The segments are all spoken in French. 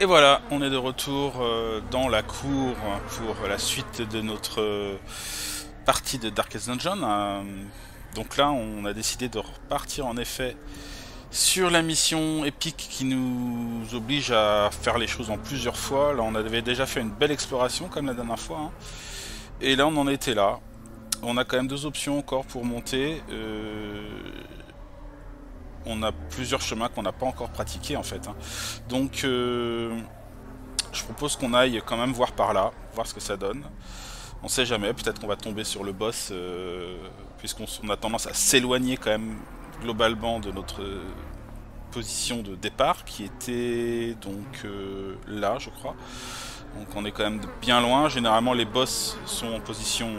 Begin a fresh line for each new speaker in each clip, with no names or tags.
Et voilà, on est de retour dans la cour pour la suite de notre partie de Darkest Dungeon. Donc là, on a décidé de repartir en effet sur la mission épique qui nous oblige à faire les choses en plusieurs fois. Là, on avait déjà fait une belle exploration comme la dernière fois. Hein. Et là, on en était là. On a quand même deux options encore pour monter. On a plusieurs chemins qu'on n'a pas encore pratiqués en fait. Hein. Donc je propose qu'on aille quand même voir par là, voir ce que ça donne. On sait jamais, peut-être qu'on va tomber sur le boss, puisqu'on a tendance à s'éloigner quand même globalement de notre position de départ, qui était donc là je crois. Donc on est quand même bien loin, généralement les boss sont en position,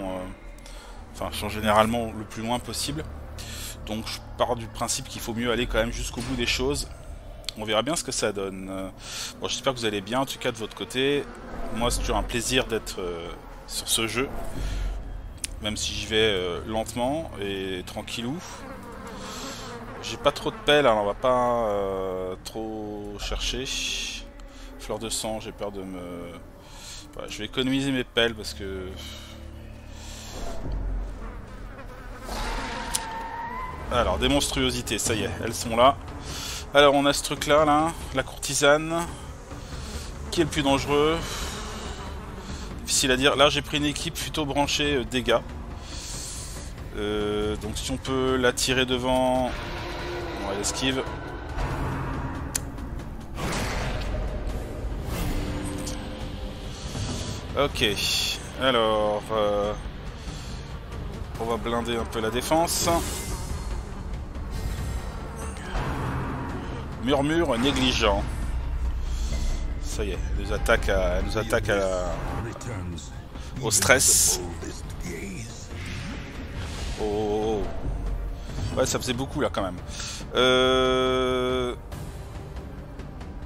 sont généralement le plus loin possible. Donc je pars du principe qu'il faut mieux aller quand même jusqu'au bout des choses. On verra bien ce que ça donne. Bon, j'espère que vous allez bien, en tout cas de votre côté. Moi c'est toujours un plaisir d'être sur ce jeu. Même si j'y vais lentement et tranquillou. J'ai pas trop de pelles, alors on va pas trop chercher. Fleur de sang, j'ai peur de me... Voilà, je vais économiser mes pelles parce que... Alors, des monstruosités, ça y est, elles sont là. Alors, on a ce truc-là, là, la courtisane. Qui est le plus dangereux? Difficile à dire. Là, j'ai pris une équipe plutôt branchée dégâts. Donc, si on peut la tirer devant... On va l'esquive. Ok. Alors... on va blinder un peu la défense. Murmure négligent. Ça y est, elle nous attaque au stress. Oh. Ouais, ça faisait beaucoup là quand même.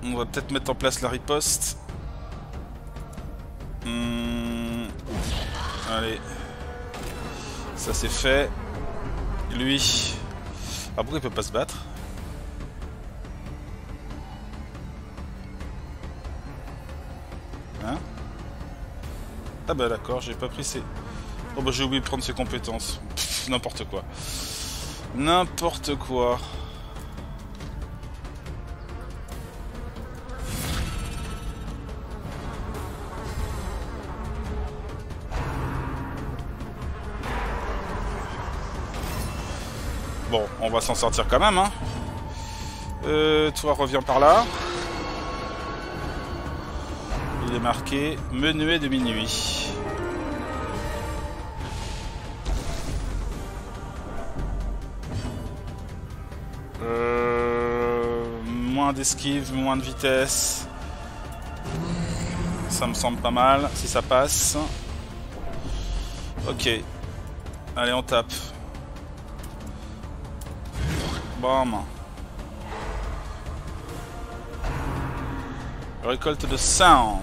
On va peut-être mettre en place la riposte. Allez. Ça c'est fait. Lui. Ah, pourquoi il peut pas se battre? Hein? Ah bah d'accord, j'ai pas pris ses... Oh bah j'ai oublié de prendre ses compétences. N'importe quoi. N'importe quoi. Bon, on va s'en sortir quand même, hein. Toi, reviens par là. Il est marqué menuet de minuit. Moins d'esquive, moins de vitesse. Ça me semble pas mal, si ça passe. Ok. Allez, on tape. Bam. Récolte de sang.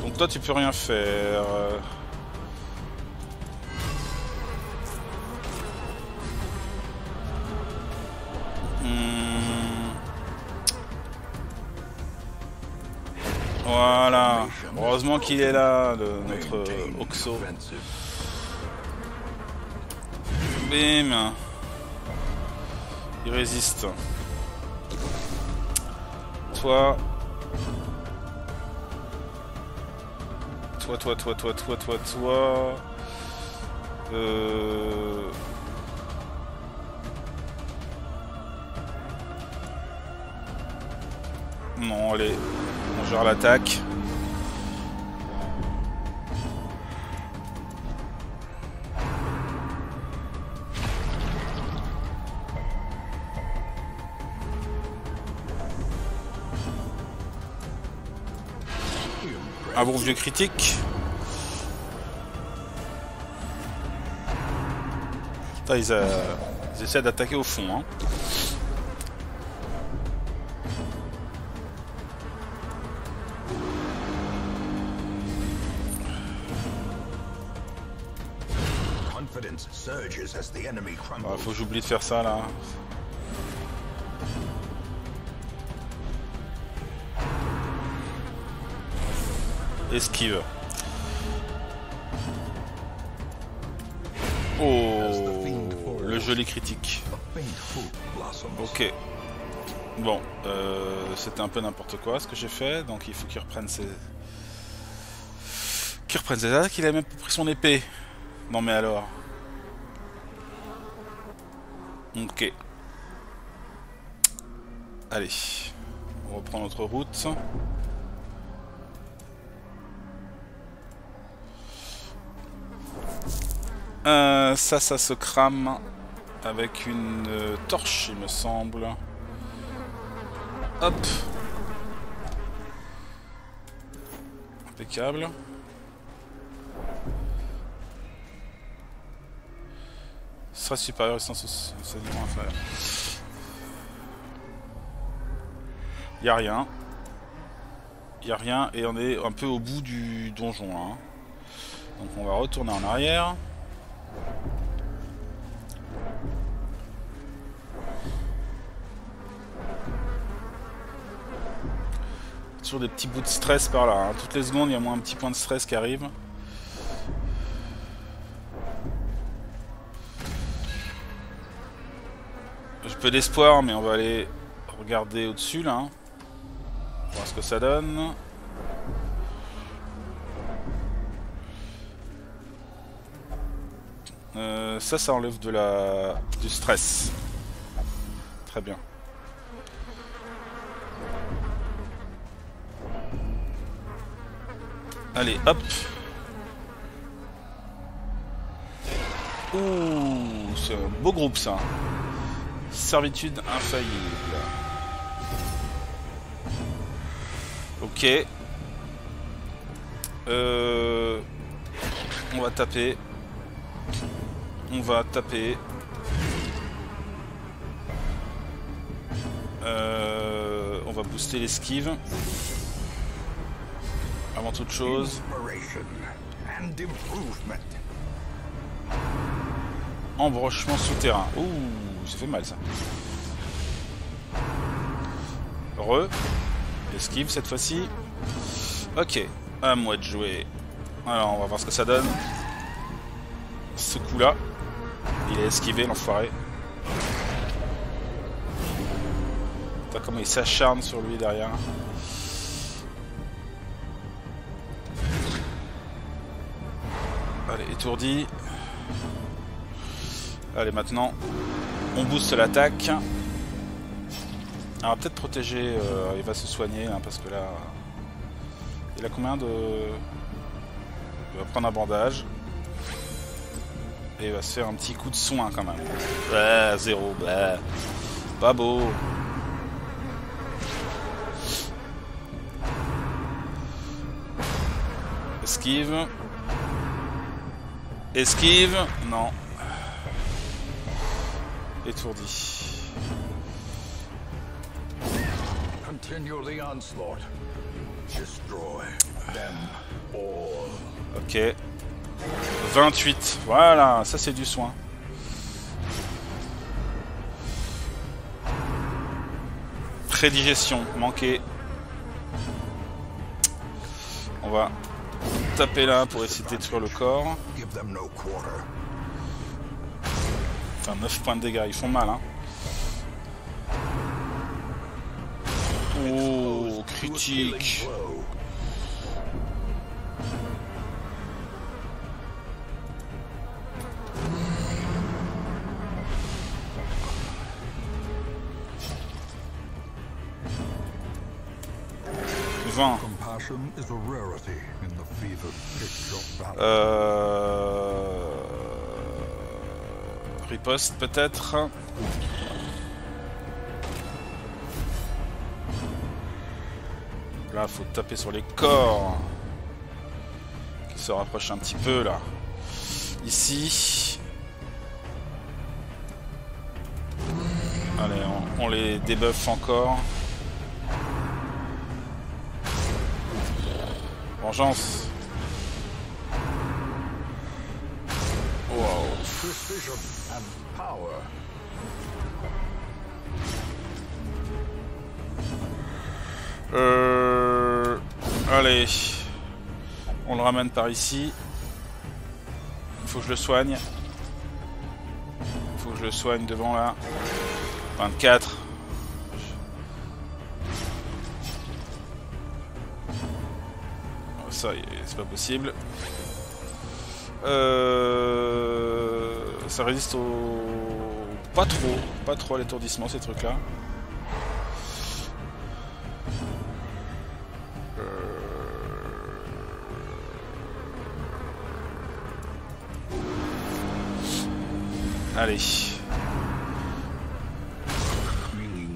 Donc toi tu peux rien faire. Voilà. Heureusement qu'il est là, notre Oxo. Bim. Il résiste. Toi. Non, allez. On gère l'attaque. Un bon vieux critique. Putain, ils essaient d'attaquer au fond. Hein. Faut que j'oublie de faire ça là. Esquive. Oh, le joli critique. Ok. Bon, c'était un peu n'importe quoi ce que j'ai fait, donc il faut qu'il reprenne ses... attaques. Il a même pas pris son épée. Non mais alors. Ok. Allez. On reprend notre route. Ça se crame avec une torche, il me semble. Hop. Impeccable. Stress supérieur, résistance au sédiment inférieur. Y a rien. Y a rien et on est un peu au bout du donjon là. Hein. Donc on va retourner en arrière. Toujours des petits bouts de stress par là. Hein. Toutes les secondes, il y a moins un petit point de stress qui arrive. J'ai peu d'espoir, mais on va aller regarder au-dessus là. Hein. Voir ce que ça donne. Ça enlève du stress. Très bien. Allez, hop. Ouh, c'est un beau groupe ça. Servitude infaillible. Ok. On va taper. On va taper. On va booster l'esquive. Avant toute chose. Embrochement souterrain. Ouh, ça fait mal ça. Esquive cette fois-ci. Ok, à moi de jouer. Alors, on va voir ce que ça donne. Ce coup-là. Il est esquivé, l'enfoiré. Putain, comment il s'acharne sur lui derrière. Allez, étourdi. Allez, maintenant, on booste l'attaque. Alors, peut-être protéger. Il va se soigner, hein, parce que là... Il a combien de... Il va prendre un bandage. Et il va se faire un petit coup de soin, quand même. Bah, 0. Bah. Pas beau. Esquive. Esquive. Non. Étourdi. Ok. 28. Voilà, ça c'est du soin. Prédigestion, manqué. On va taper là pour essayer de détruire le corps. Enfin, 9 points de dégâts, ils font mal, hein. Oh, critique. Riposte peut-être. Là, faut taper sur les corps qui se rapprochent un petit peu là. Ici. Allez, on les débuffe encore. Vengeance. Wow.
Precision and power.
Allez. On le ramène par ici. Faut que je le soigne. Faut que je le soigne devant là. 24. Ça, c'est pas possible. Ça résiste au... Pas trop à l'étourdissement ces trucs là. Allez.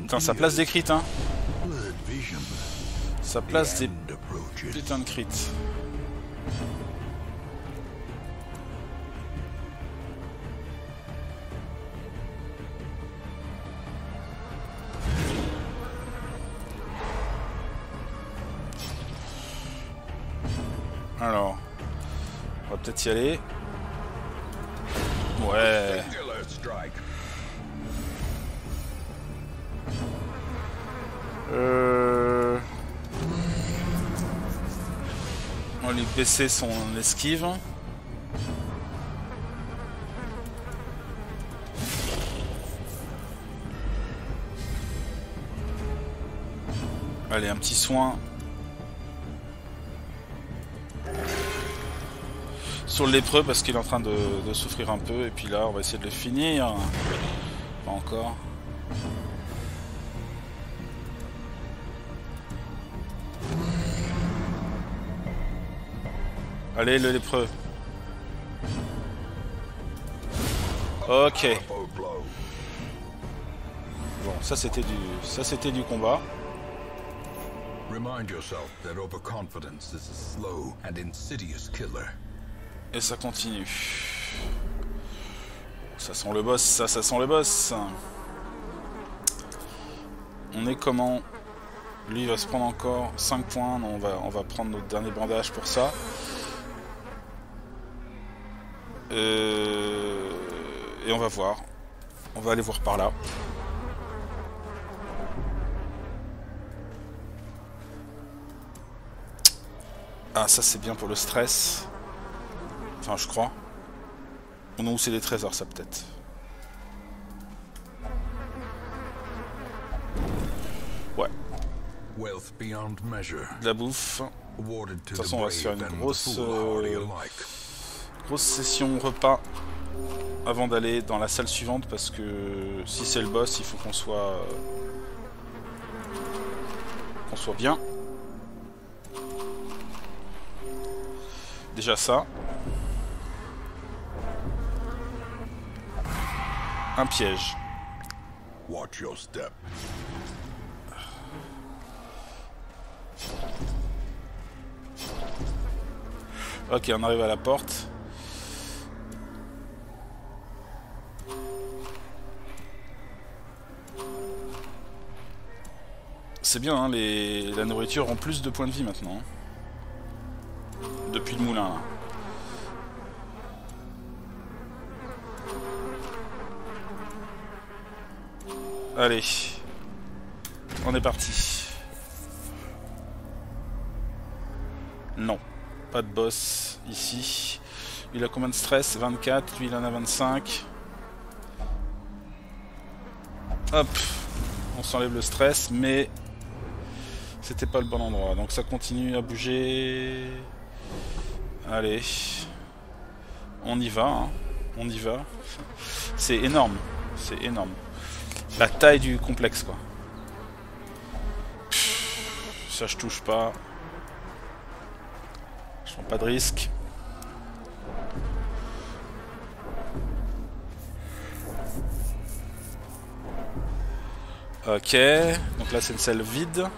Putain, ça place des crits, hein. Ça place des putains de crits. Alors, on va peut-être y aller. Ouais. On va lui baisser son esquive. Allez, un petit soin. Sur le lépreux parce qu'il est en train de souffrir un peu. Et puis là, on va essayer de le finir. Pas encore. Allez, le lépreux. Ok. Bon, ça c'était du combat.
Remind yourself that overconfidence is a slow and insidious killer.
Et ça continue. Ça sent le boss, ça sent le boss. On est comment? Lui il va se prendre encore 5 points. Non, on va prendre notre dernier bandage pour ça. Et on va voir. On va aller voir par là. Ah, ça c'est bien pour le stress. Enfin, je crois. Oh non, c'est des trésors, ça peut-être. Ouais. De la bouffe. De toute façon, on va se faire une grosse session repas avant d'aller dans la salle suivante parce que si c'est le boss, il faut qu'on soit bien. Déjà ça. Un piège.
Watch your step.
Ok, on arrive à la porte. C'est bien, hein, la nourriture en plus de points de vie maintenant. Depuis le moulin, là. Allez. On est parti. Non. Pas de boss ici. Il a combien de stress? 24. Lui, il en a 25. Hop. On s'enlève le stress, mais c'était pas le bon endroit. Donc ça continue à bouger. Allez. On y va, hein. On y va. C'est énorme. C'est énorme. La taille du complexe, quoi. Ça, je touche pas. Je prends pas de risque. Ok. Donc là, c'est une salle vide.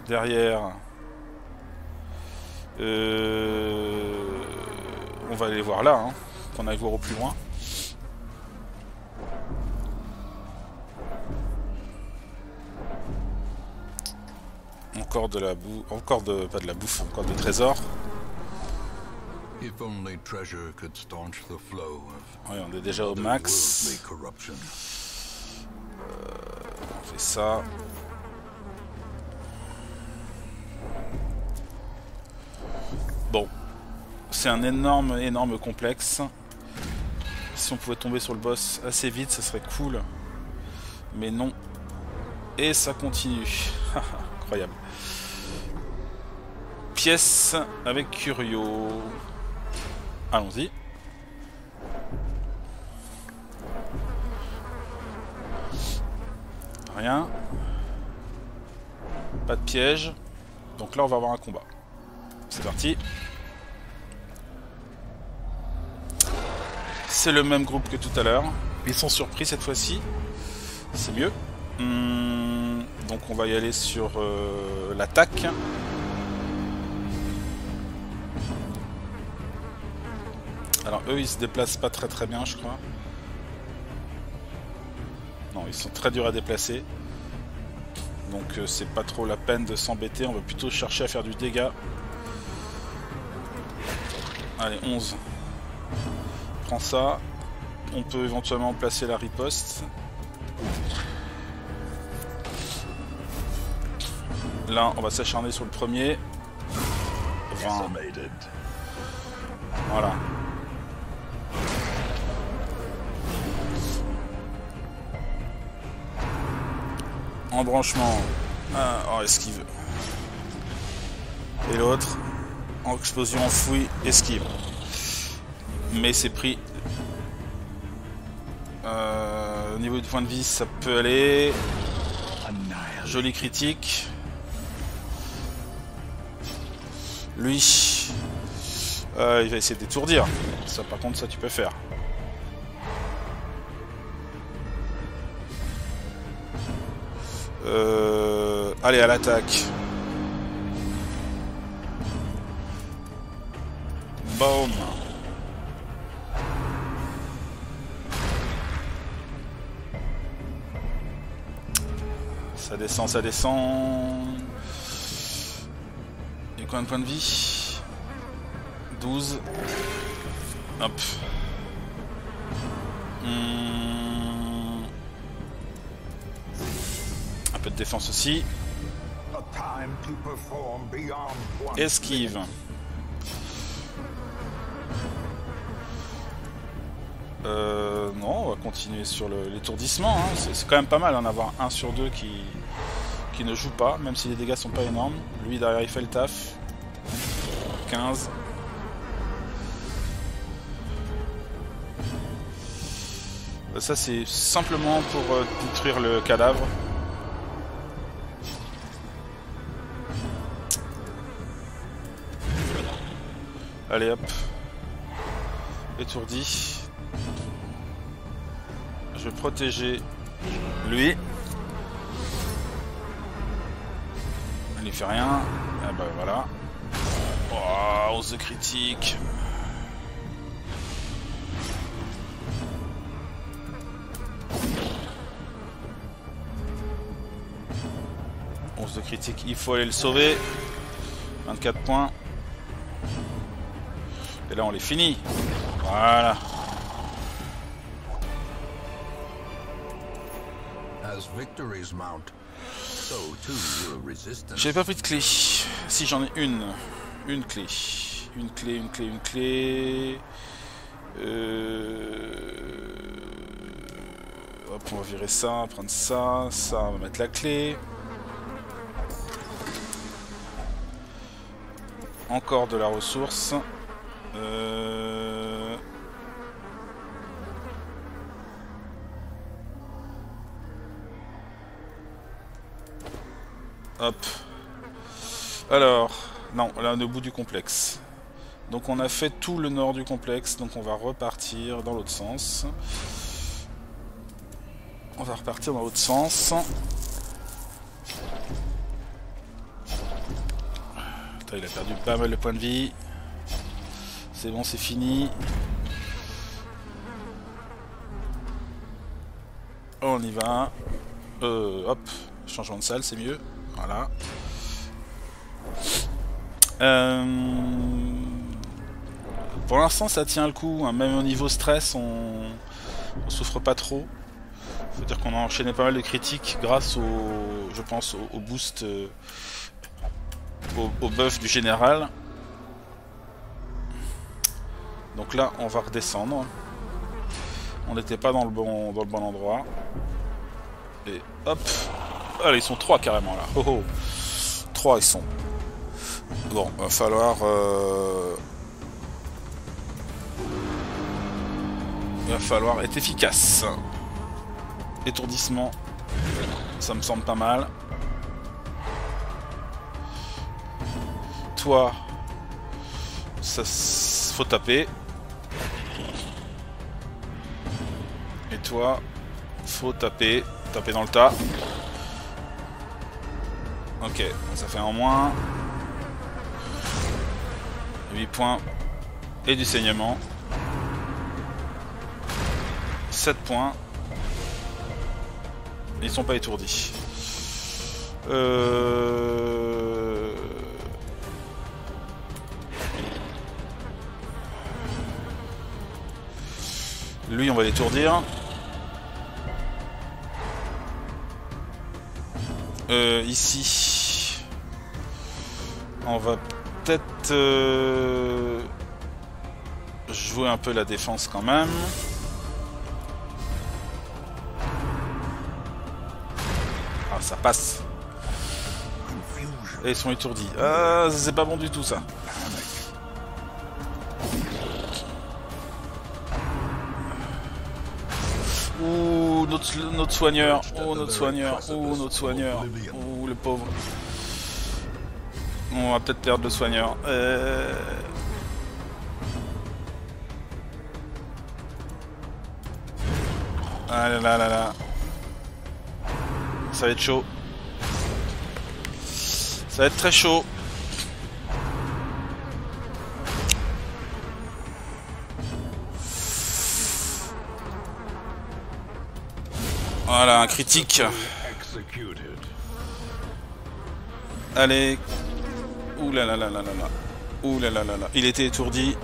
Derrière... on va aller voir là, hein. Qu'on aille voir au plus loin. Encore de la bouffe, encore de... pas de la bouffe, encore des trésors.
If only treasure could staunch the flow of
Ouais, on est déjà au max.
otherworldly corruption.
On fait ça. Bon. C'est un énorme complexe. Si on pouvait tomber sur le boss assez vite, ça serait cool. Mais non. Et ça continue. Incroyable. Pièce avec Curio. Allons-y. Rien. Pas de piège. Donc là, on va avoir un combat. C'est parti. C'est le même groupe que tout à l'heure. Ils sont surpris cette fois-ci. C'est mieux. Donc on va y aller sur l'attaque. Alors eux ils se déplacent pas très bien je crois. Non, ils sont très durs à déplacer. Donc c'est pas trop la peine de s'embêter, on va plutôt chercher à faire du dégât. Allez, 11. Prends ça. On peut éventuellement placer la riposte. Là, on va s'acharner sur le premier. 20. Voilà. Embranchement. Oh, esquive. Et l'autre. En explosion enfouie, esquive. Mais c'est pris. Au niveau du point de vie, ça peut aller. Joli critique. Lui, il va essayer de d'étourdir. Ça, par contre, ça tu peux faire. Allez, à l'attaque. Boom. Ça descend, ça descend. Il y a combien de points de vie? 12. Hop. Un peu de défense aussi. Esquive. Non, on va continuer sur l'étourdissement. Hein. C'est quand même pas mal d'en avoir un sur deux qui ne joue pas, même si les dégâts sont pas énormes. Lui derrière il fait le taf. 15. Ça c'est simplement pour détruire le cadavre. Allez hop. Étourdi. Je vais protéger lui. Il ne fait rien. Et ben voilà. Oh, ose de critique. Ose de critique, il faut aller le sauver. 24 points. Et là on les finit. Voilà. J'ai pas pris de clé. Si j'en ai une. Une clé. Une clé. Hop, on va virer ça, prendre ça. Ça, on va mettre la clé. Encore de la ressource. Hop. Alors, non, là on est au bout du complexe. Donc on a fait tout le nord du complexe, donc on va repartir dans l'autre sens. On va repartir dans l'autre sens. Putain, il a perdu pas mal de points de vie. C'est bon, c'est fini. On y va. Hop, changement de salle, c'est mieux. Voilà. Pour l'instant ça tient le coup, hein. Même au niveau stress on souffre pas trop. Faut dire qu'on a enchaîné pas mal de critiques grâce au, je pense, au boost, au buff du général. Donc là on va redescendre. On n'était pas dans le bon endroit. Et hop. Allez, ils sont 3 carrément là. Oh oh. 3 ils sont. Bon, va falloir... Il va falloir être efficace. Étourdissement. Ça me semble pas mal. Toi... Ça... Faut taper. Et toi... Faut taper. Taper dans le tas. Ok, ça fait un moins. 8 points. Et du saignement. 7 points. Ils sont pas étourdis. Lui, on va l'étourdir. Ici, on va peut-être jouer un peu la défense quand même. Ah, ça passe. Et ils sont étourdis. Ah, c'est pas bon du tout ça. Ouh, notre soigneur. Oh, notre soigneur. Oh, notre soigneur. Oh, le pauvre. On va peut-être perdre le soigneur. Ah là là là là. Ça va être chaud. Ça va être très chaud. Voilà, un critique. Allez. Ouh là là là là là là. Ouh là là là là. Il était étourdi.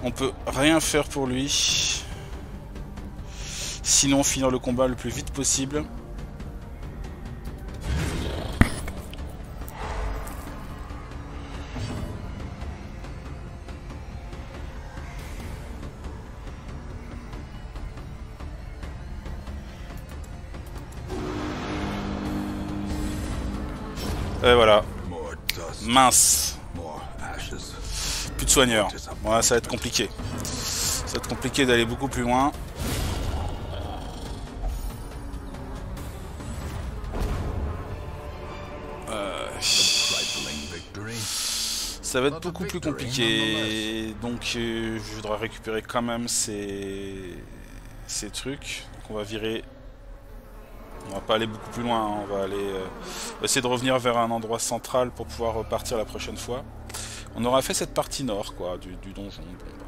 On peut rien faire pour lui. Sinon finir le combat le plus vite possible. Et voilà. Mince. Plus de soigneurs. Voilà, ça va être compliqué. Ça va être compliqué d'aller beaucoup plus loin. Ça va être beaucoup plus compliqué. Donc je voudrais récupérer quand même ces trucs. Donc on va virer. On va pas aller beaucoup plus loin, hein. On va essayer de revenir vers un endroit central pour pouvoir repartir la prochaine fois. On aura fait cette partie nord, quoi, du donjon. Bon, bah.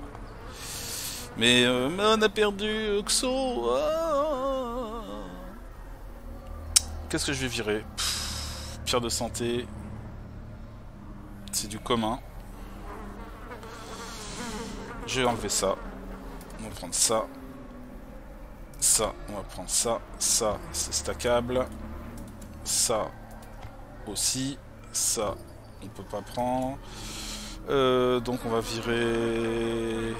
Mais on a perdu Oxo. Ah. Qu'est-ce que je vais virer? Pierre de santé. C'est du commun. Je vais enlever ça. On va prendre ça. Ça, on va prendre ça. Ça, c'est stackable. Ça aussi. Ça, on peut pas prendre. Donc on va virer...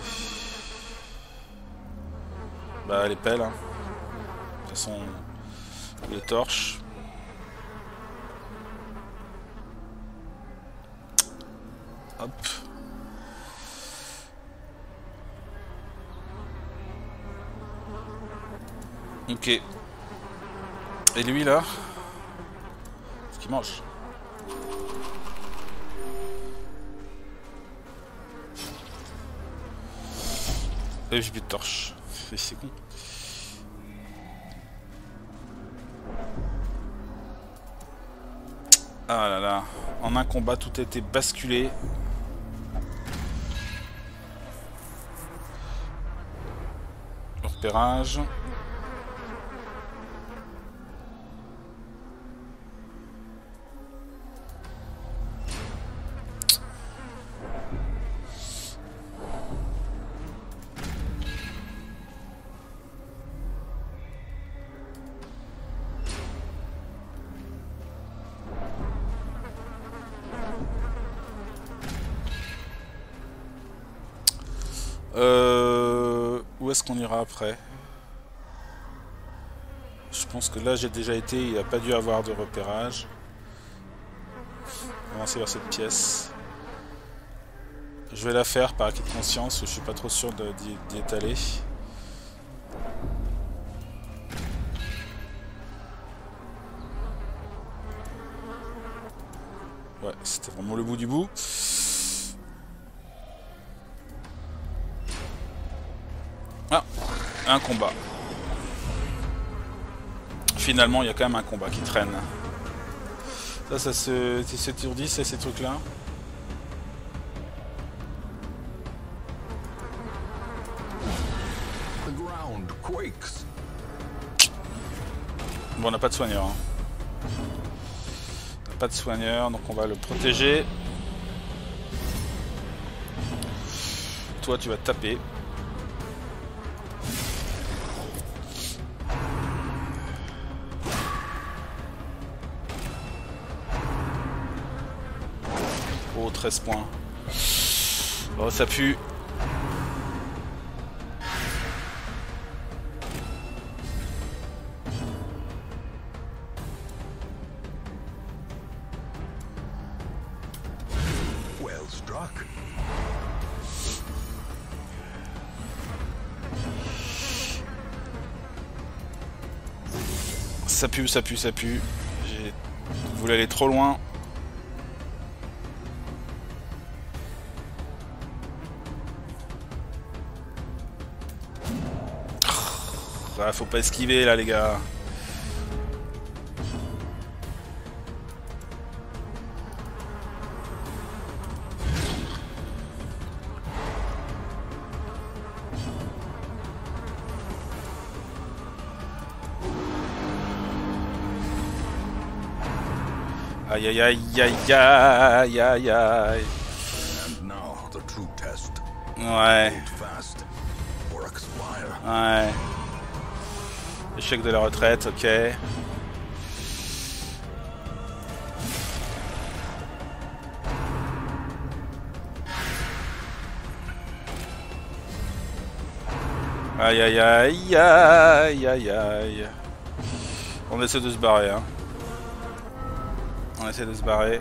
Bah les pelles. Hein. De toute façon, les torches. Hop. Ok. Et lui là, ce qu'il mange. Et j'ai plus de torche. C'est con. Ah là là. En un combat, tout a été basculé. Le repérage. Où est-ce qu'on ira après? Je pense que là j'ai déjà été, il n'y a pas dû avoir de repérage. On va avancer vers cette pièce. Je vais la faire par acquis de conscience, je suis pas trop sûr d'y étaler. Ouais, c'était vraiment le bout du bout. Ah, un combat. Finalement, il y a quand même un combat qui traîne. Ça s'étourdit, ces trucs-là. Bon, on n'a pas de soigneur. Hein. On n'a pas de soigneur, donc on va le protéger. Toi, tu vas te taper. Oh, 13 points. Oh, ça pue. Ça pue, ça pue, ça pue. J'ai voulu aller trop loin. Ah, faut pas esquiver là, les gars. Aïe aïe aïe aïe aïe aïe aïe. Ouais. Ouais. Échec de la retraite, ok. Aïe aïe aïe aïe aïe aïe. On essaie de se barrer, hein. On essaie de se barrer.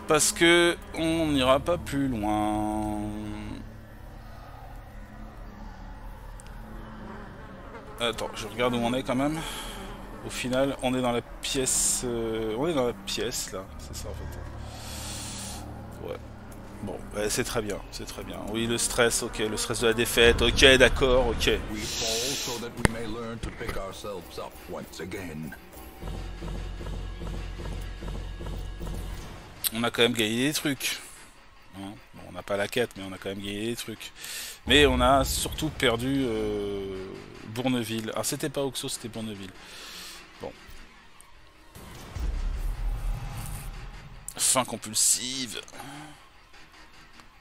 Parce que on n'ira pas plus loin. Attends, je regarde où on est quand même. Au final, on est dans la pièce... on est dans la pièce, là. C'est ça, en fait. Ouais. Bon, ouais, c'est très bien, c'est très bien. Oui, le stress, ok. Le stress de la défaite, ok, d'accord, ok. On a quand même gagné des trucs. Hein, bon, on n'a pas la quête, mais on a quand même gagné des trucs. Mais on a surtout perdu Bourneville. Ah, c'était pas Oxo, c'était Bourneville. Bon. Fin compulsive.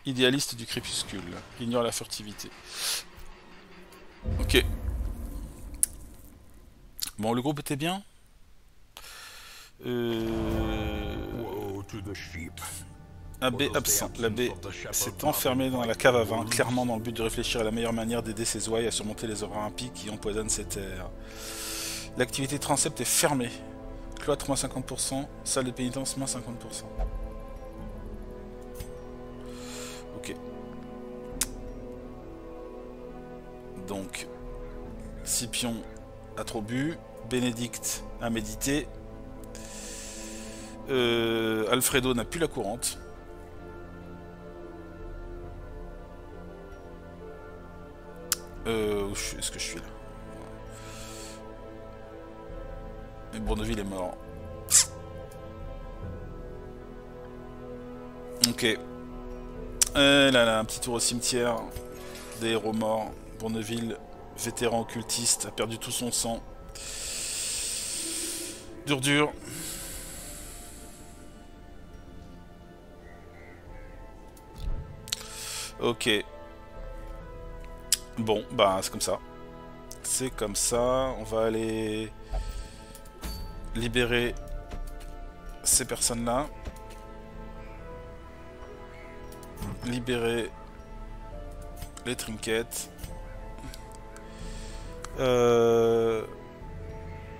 Idéaliste du crépuscule. Ignore la furtivité. Ok. Bon, le groupe était bien. AB absent. L'abbé s'est enfermé dans la cave à vin, clairement dans le but de réfléchir à la meilleure manière d'aider ses ouailles à surmonter les aurores impies qui empoisonnent ces terres. L'activité transept est fermée. Cloître moins 50%, salle de pénitence moins 50%. Ok. Donc, Scipion a trop bu, Bénédicte a médité, Alfredo n'a plus la courante. Où est-ce que je suis là? Et Bourneville est mort. Ok. Là, un petit tour au cimetière. Des héros morts. Bourneville, vétéran occultiste, a perdu tout son sang. Dur. Ok. Bon, bah c'est comme ça. C'est comme ça. On va aller libérer ces personnes-là. Libérer Les trinkets.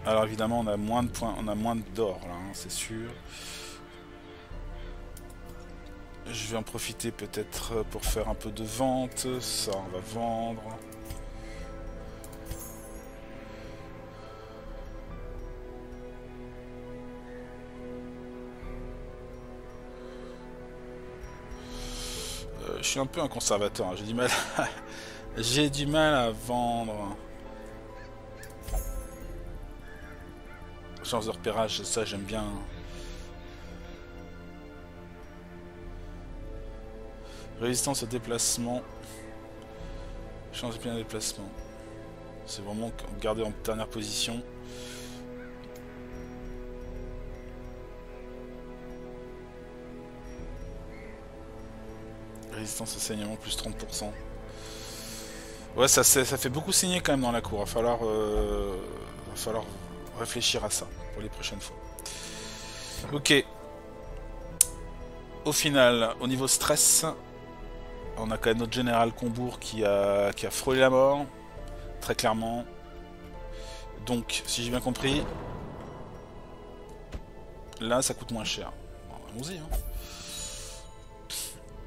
Alors évidemment on a moins de points, on a moins d'or là, hein, c'est sûr. Je vais en profiter peut-être pour faire un peu de vente. Ça on va vendre. Je suis un peu un conservateur, hein. J'ai du mal j'ai du mal à vendre. Chance de repérage, ça j'aime bien. Résistance au déplacement. Chance de bien déplacement. C'est vraiment garder en dernière position. Résistance au saignement plus 30%. Ouais, ça fait beaucoup saigner quand même dans la cour. Va falloir réfléchir à ça pour les prochaines fois. Ok. Au final, au niveau stress, on a quand même notre général Combourg qui a frôlé la mort, très clairement. Donc, si j'ai bien compris, là ça coûte moins cher. Bon, allons-y. Hein.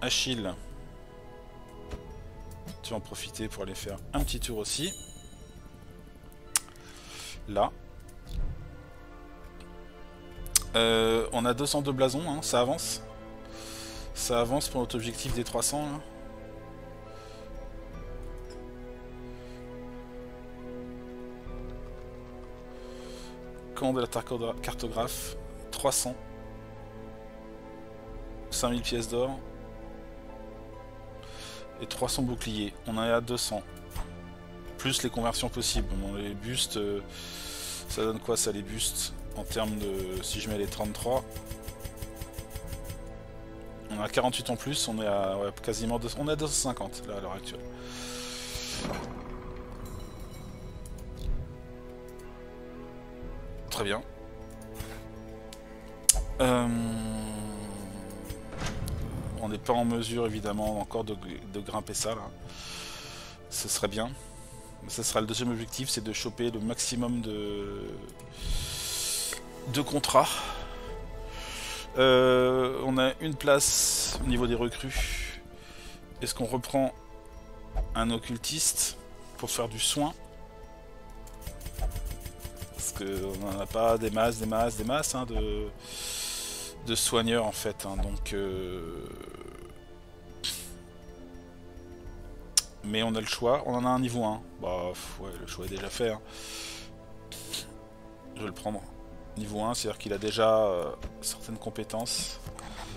Achille, tu vas en profiter pour aller faire un petit tour aussi. Là. On a 202 blasons, hein, ça avance. Ça avance pour notre objectif des 300. Là. Commande de la cartographe, 300. 5000 pièces d'or. Et 300 boucliers. On en est à 200. Plus les conversions possibles. Bon, les bustes, ça donne quoi ça les bustes? En termes de... Si je mets les 33... On a 48 en plus, on est à ouais, quasiment... On est à 250 là à l'heure actuelle. Très bien. On n'est pas en mesure évidemment encore de grimper ça là. Ce serait bien. Ce sera le deuxième objectif, c'est de choper le maximum de contrats. On a une place au niveau des recrues. Est-ce qu'on reprend un occultiste pour faire du soin? Parce qu'on n'en a pas des masses hein, de soigneurs en fait. Hein, donc, mais on a le choix. On en a un niveau 1. Bah ouais, le choix est déjà fait. Hein. Je vais le prendre. Niveau 1, c'est-à-dire qu'il a déjà certaines compétences.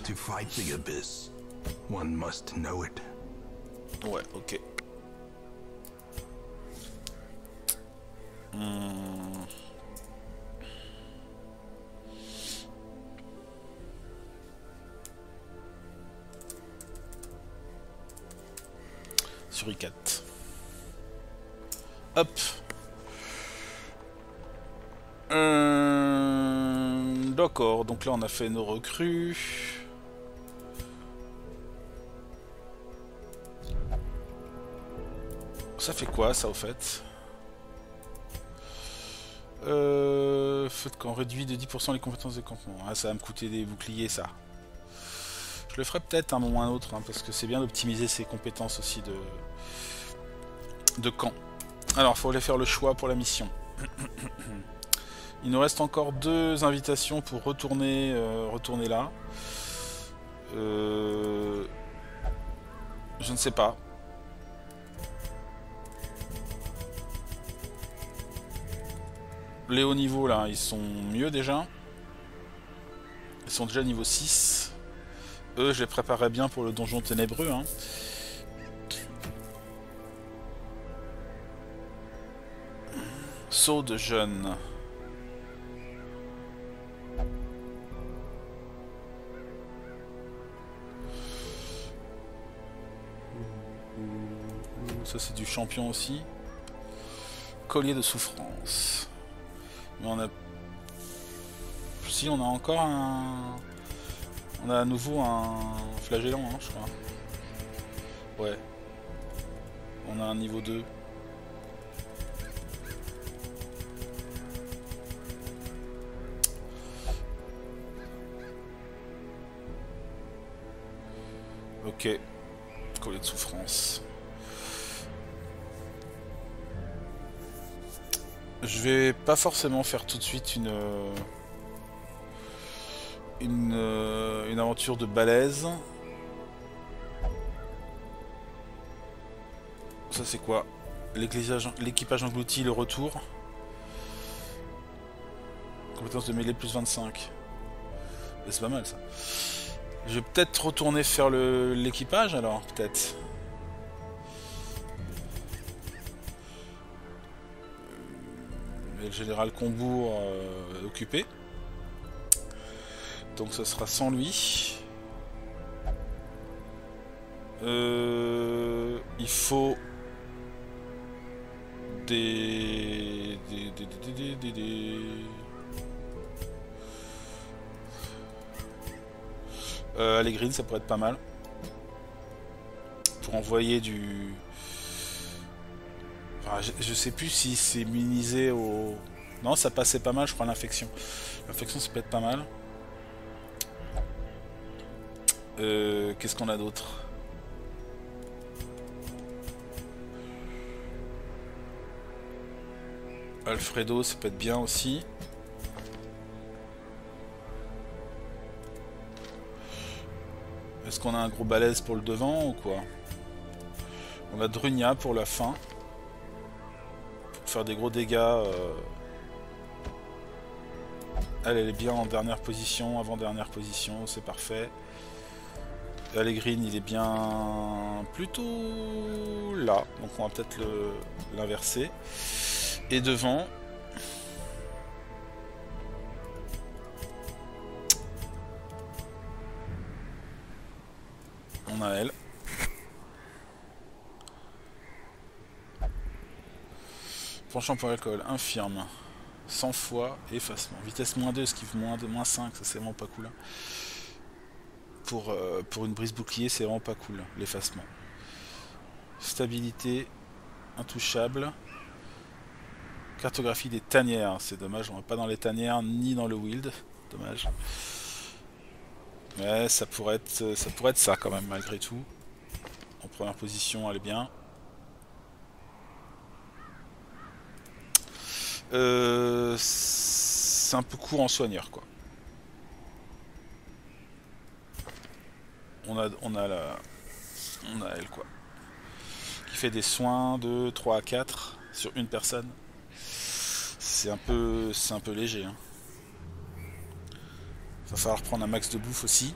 To fight the abyss, one must know it.
Ouais, ok. Sur I4. Hop. D'accord, donc là on a fait nos recrues. Ça fait quoi ça au fait? Fait qu'on réduit de 10% les compétences des campements. Ah, ça va me coûter des boucliers ça. Je le ferai peut-être à un moment ou à un autre, hein, parce que c'est bien d'optimiser ses compétences aussi de camp. Alors, il faut aller faire le choix pour la mission. Il nous reste encore 2 invitations pour retourner là. Je ne sais pas. Les hauts niveaux là, ils sont mieux déjà. Ils sont déjà niveau 6. Eux, je les préparais bien pour le donjon ténébreux. Hein. Saut de jeune. Ça c'est du champion aussi. Collier de souffrance. Mais on a... Si on a encore un... On a à nouveau un flagellant, hein, je crois. Ouais. On a un niveau 2. Ok. Collet de souffrance. Je vais pas forcément faire tout de suite une aventure de balèze. Ça c'est quoi? L'équipage englouti, le retour. Compétence de mêlée plus 25. C'est pas mal ça. Je vais peut-être retourner faire l'équipage alors, peut-être. Le général Combourg occupé. Donc ce sera sans lui. Il faut des... Allegrini, ça pourrait être pas mal. Pour envoyer du... Enfin, je sais plus si c'est minimisé au... Non, ça passait pas mal, je crois, l'infection. L'infection, ça peut être pas mal. Qu'est-ce qu'on a d'autre? Alfredo, ça peut être bien aussi. Est-ce qu'on a un gros balèze pour le devant ou quoi? On a Drunia pour la fin. Pour faire des gros dégâts. Elle est bien en dernière position, avant-dernière position, c'est parfait. Allegrini, il est bien plutôt là. Donc on va peut-être l'inverser. Et devant... on a elle. Penchant pour l'alcool, infirme. 100 fois, effacement. Vitesse -2, esquive -5, ça c'est vraiment pas cool. Pour une brise bouclier, c'est vraiment pas cool, l'effacement. Stabilité, intouchable. Cartographie des tanières, c'est dommage, on va pas dans les tanières ni dans le wild. Dommage. Mais ça pourrait être ça quand même malgré tout. En première position, elle est bien. C'est un peu court en soigneur quoi. On a elle quoi. Qui fait des soins de 3 à 4 sur une personne. C'est un peu léger. Hein. Va falloir prendre un max de bouffe aussi.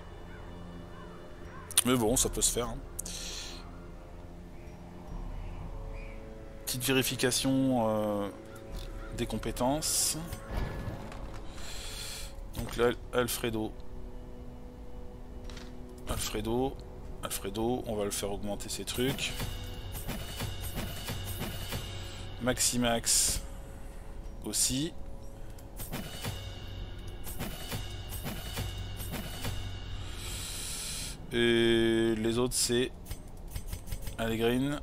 Mais bon, ça peut se faire. Hein. Petite vérification des compétences. Donc là, Alfredo, on va le faire augmenter ses trucs. Maximax aussi. Et les autres c'est Allegrini.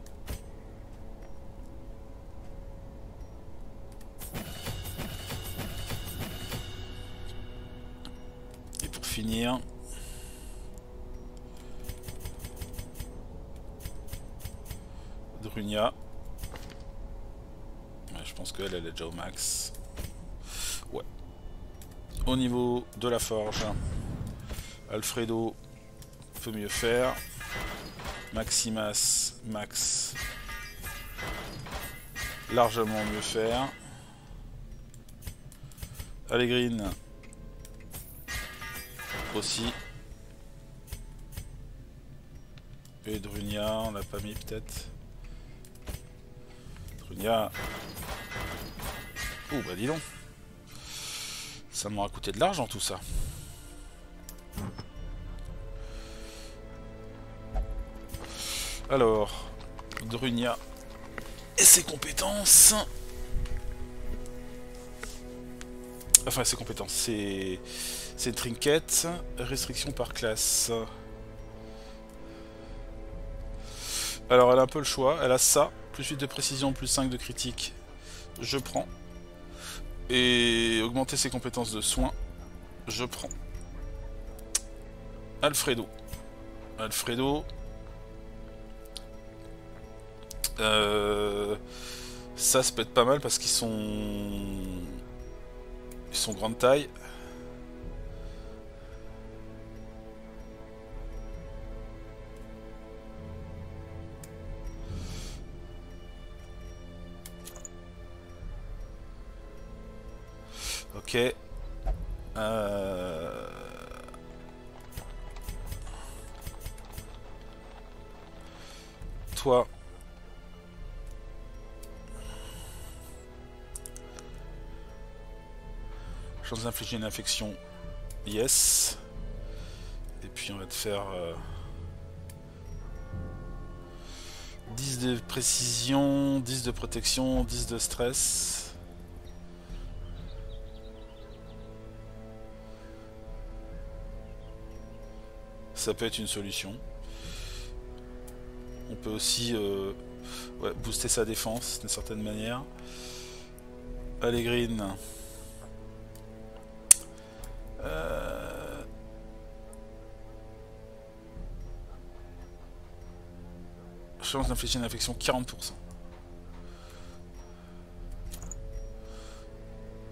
Et pour finir, Drunia. Ouais, je pense qu'elle est déjà au max. Ouais. Au niveau de la forge, Alfredo peut mieux faire. Maximas, Max, largement mieux faire. Allegrini aussi. Et Drunia, on l'a pas mis peut-être. Drunia. Oh bah dis donc. Ça m'aura coûté de l'argent tout ça. Alors, Drunia et ses compétences. Enfin, ses compétences, c'est trinket, restriction par classe. Alors elle a un peu le choix, elle a ça, plus 8 de précision, plus 5 de critique, je prends. Et augmenter ses compétences de soins, je prends. Alfredo. Alfredo. Ça peut être pas mal parce qu'ils sont... Ils sont grande taille. Ok. Toi. Chance d'infliger une infection. Yes. Et puis on va te faire 10 de précision, 10 de protection, 10 de stress. Ça peut être une solution. On peut aussi ouais, booster sa défense d'une certaine manière. Allez, Green. Chance d'infliger une infection 40%.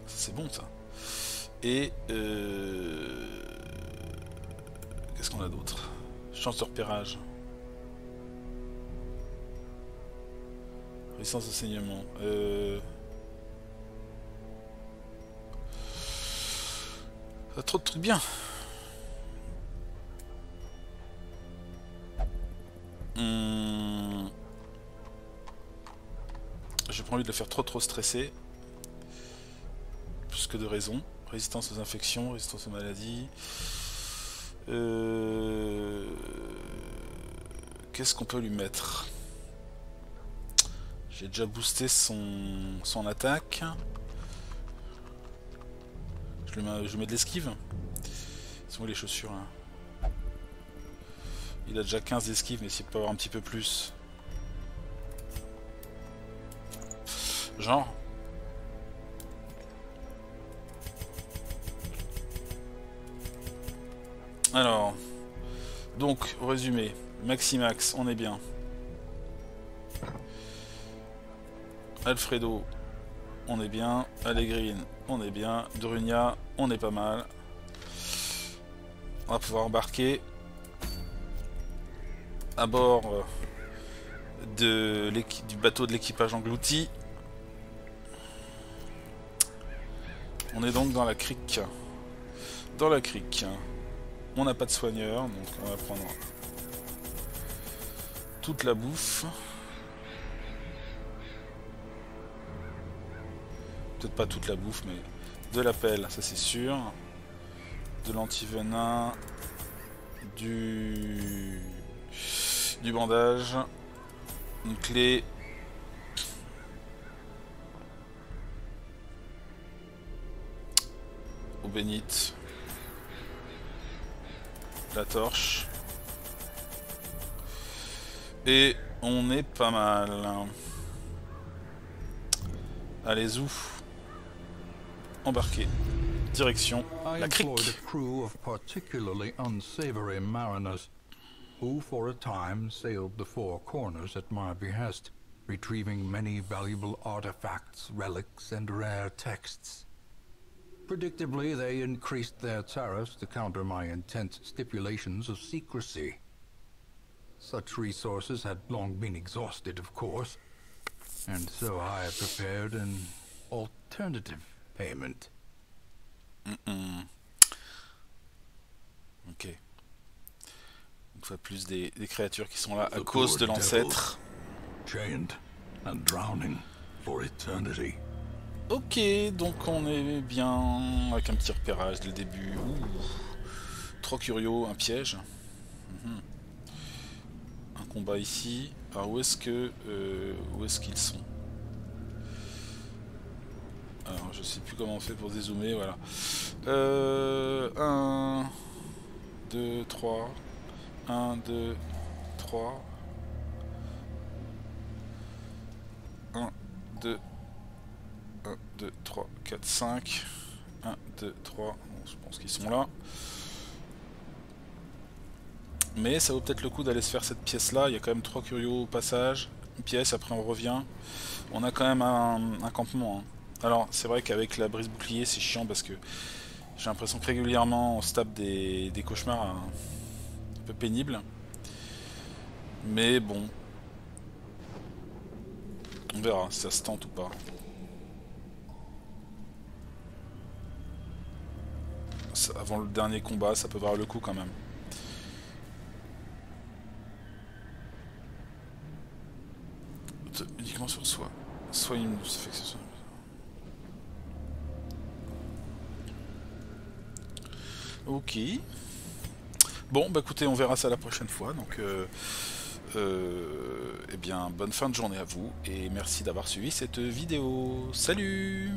C'est bon ça. Et qu'est-ce qu'on a d'autre? Chance de repérage. Résistance de saignement. Trop de trucs bien. J'ai pas envie de le faire trop stressé. Plus que de raison. Résistance aux infections, résistance aux maladies. Qu'est-ce qu'on peut lui mettre? J'ai déjà boosté son attaque. Je mets de l'esquive. Sont où les chaussures hein? Il a déjà 15 d'esquive, mais s'il peut avoir un petit peu plus. Genre. Alors. Donc, au résumé. Maximax, on est bien. Alfredo, on est bien. Allegrine, on est bien. Drunia, on est pas mal. On va pouvoir embarquer à bord du bateau de l'équipage englouti. On est donc dans la crique. Dans la crique. On n'a pas de soigneur, donc on va prendre toute la bouffe. Peut-être pas toute la bouffe, mais de la pelle, ça c'est sûr. De l'antivenin. Du bandage. Une clé. Eau bénite. La torche. Et on est pas mal. Allez, zou. Embarqué. Direction la crique.
A crew of particularly unsavory mariners, who for a time sailed the four corners at my behest, retrieving many valuable artifacts, relics, and rare texts. Predictably, they increased their tariffs to counter my intense stipulations of secrecy. Such resources had long been exhausted, of course, and so I prepared an alternative payment.
Ok. Une fois de plus des créatures qui sont là à cause de l'ancêtre.
Chained and drowning for eternity.
Ok, donc on est bien avec un petit repérage dès le début. Ouh. Trop curieux, un piège. Un combat ici. Alors où est-ce qu'ils sont? Alors je sais plus comment on fait pour dézoomer, voilà. 1, 2, 3. 1, 2, 3. 2, 1, 2, 3, 4, 5. 1, 2, 3. Bon, je pense qu'ils sont là. Mais ça vaut peut-être le coup d'aller se faire cette pièce-là. Il y a quand même 3 curios au passage. Une pièce, après on revient. On a quand même un campement. Hein. Alors, c'est vrai qu'avec la brise bouclier, c'est chiant parce que j'ai l'impression que régulièrement on se tape des cauchemars un peu pénibles. Mais bon. On verra si ça se tente ou pas. Avant le dernier combat, ça peut valoir le coup quand même. Uniquement sur soi. Soit une... ça fait que ce soit... Ok. Bon, bah écoutez, on verra ça la prochaine fois. Donc, eh bien, bonne fin de journée à vous et merci d'avoir suivi cette vidéo. Salut!